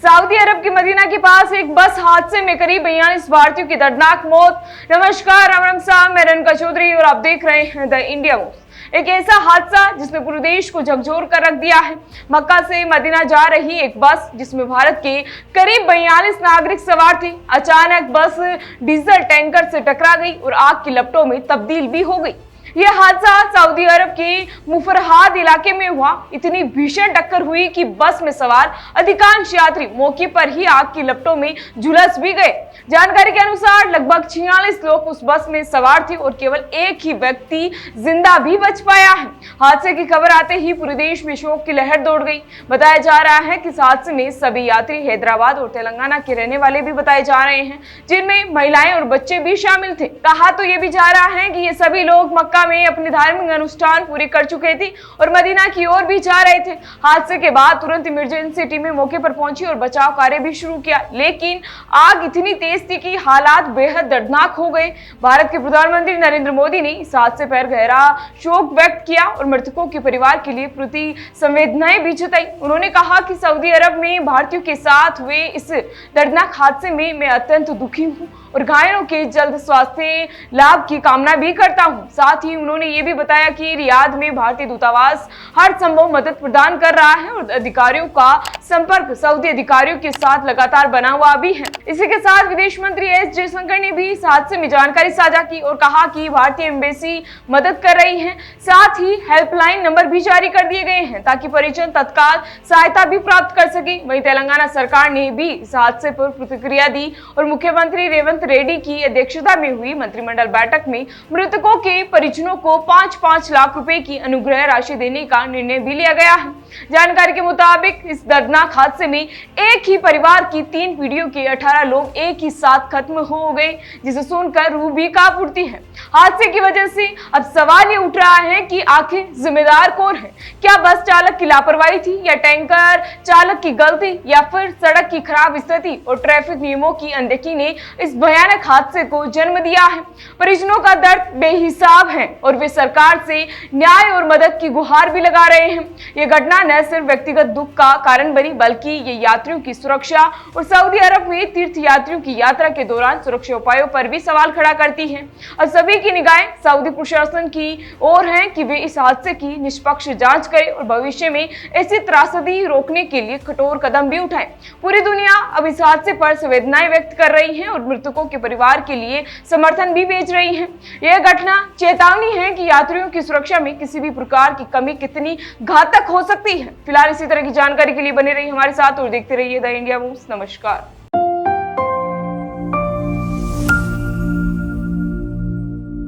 Saudi अरब के Medina के पास एक बस हादसे में करीब 42 भारतीयों की दर्दनाक मौत। नमस्कार, राम साहब, मैं रेणुका चौधरी और आप देख रहे हैं द इंडिया मूव्स। एक ऐसा हादसा जिसने पूरे देश को झकझोर कर रख दिया है। मक्का से मदीना जा रही एक बस जिसमें भारत के करीब 42 नागरिक सवार थे, अचानक बस डीजल टैंकर से टकरा गई और आग की लपटों में तब्दील भी हो गई। यह हादसा सऊदी अरब के मुफरहाद इलाके में हुआ। इतनी भीषण टक्कर हुई कि बस में सवार अधिकांश यात्री मौके पर ही आग की लपटों में झुलस भी गए। जानकारी के अनुसार लगभग 46 लोग उस बस में सवार थे और केवल एक ही व्यक्ति जिंदा भी बच पाया है। हादसे की खबर आते ही पूरे देश में शोक की लहर दौड़ गई। बताया जा रहा है कि इस हादसे में सभी यात्री हैदराबाद और तेलंगाना के रहने वाले भी बताए जा रहे हैं, जिनमें महिलाएं और बच्चे भी शामिल थे। कहा तो ये भी जा रहा है कि ये सभी लोग मक्का में अपने धार्मिक अनुष्ठान पूरे कर चुके थे और मदीना की ओर भी जा रहे थे। हादसे के बाद तुरंत इमरजेंसी टीमें मौके पर पहुंची और बचाव कार्य भी शुरू किया, लेकिन आग इतनी तेज थी कि हालात बेहद दर्दनाक हो गए। भारत के प्रधानमंत्री नरेंद्र मोदी ने इस हादसे पर गहरा शोक व्यक्त किया और मृतकों के परिवार के लिए प्रति संवेदनाएं भी जताई। उन्होंने कहा कि सऊदी अरब में भारतीयों के साथ हुए इस दर्दनाक हादसे में मैं अत्यंत दुखी हूँ और घायलों के जल्द स्वास्थ्य लाभ की कामना भी करता हूं। साथ ही उन्होंने ये भी बताया कि रियाद में भारतीय दूतावास हर संभव मदद प्रदान कर रहा है और अधिकारियों का संपर्क सऊदी अधिकारियों के साथ लगातार बना हुआ भी है। इसी के साथ विदेश मंत्री एस जयशंकर ने भी इस हादसे में जानकारी साझा की और कहा कि भारतीय एम्बेसी मदद कर रही है। साथ ही हेल्पलाइन नंबर भी जारी कर दिए गए हैं ताकि परिजन तत्काल सहायता भी प्राप्त कर सके। वहीं तेलंगाना सरकार ने भी इस हादसे पर प्रतिक्रिया दी और मुख्यमंत्री रेवंत रेड्डी की अध्यक्षता में हुई मंत्रिमंडल बैठक में मृतकों के परिजनों को 5-5 लाख रुपए की अनुग्रह राशि देने का निर्णय भी लिया गया है। जानकारी के मुताबिक इस दर्दनाक हादसे में एक ही परिवार की 3 पीढ़ियों के 18 लोग एक ही साथ खत्म हो गए, जिसे सुनकर रूह भी कांप उठती है। हादसे की वजह से अब सवाल ये उठ रहा है कि आखिर जिम्मेदार कौन है? क्या बस चालक की लापरवाही थी या टैंकर चालक की गलती या फिर सड़क की खराब स्थिति और ट्रैफिक नियमों की अनदेखी ने इस भयानक हादसे को जन्म दिया है? परिजनों का दर्द बेहिसाब है और वे सरकार से न्याय और मदद की गुहार भी लगा रहे हैं। यह घटना न सिर्फ व्यक्तिगत दुख का कारण बनी बल्कि ये यात्रियों की सुरक्षा और सऊदी अरब में तीर्थ यात्रियों की यात्रा के दौरान सुरक्षा उपायों पर भी सवाल खड़ा करती है। अब सभी की निगाहें सऊदी प्रशासन की ओर हैं कि वे इस हादसे की निष्पक्ष जांच करें और भविष्य में ऐसी त्रासदी रोकने के लिए कठोर कदम भी उठाएं। पूरी दुनिया अब इस हादसे पर संवेदनाएं व्यक्त कर रही है और मृतकों के परिवार के लिए समर्थन भी भेज रही है। यह घटना चेतावनी है कि यात्रियों की सुरक्षा में किसी भी प्रकार की कमी कितनी घातक हो सकती है। फिलहाल इसी तरह की जानकारी के लिए बने रहिए हमारे साथ और देखते रहिए द इंडिया मूव्स। नमस्कार।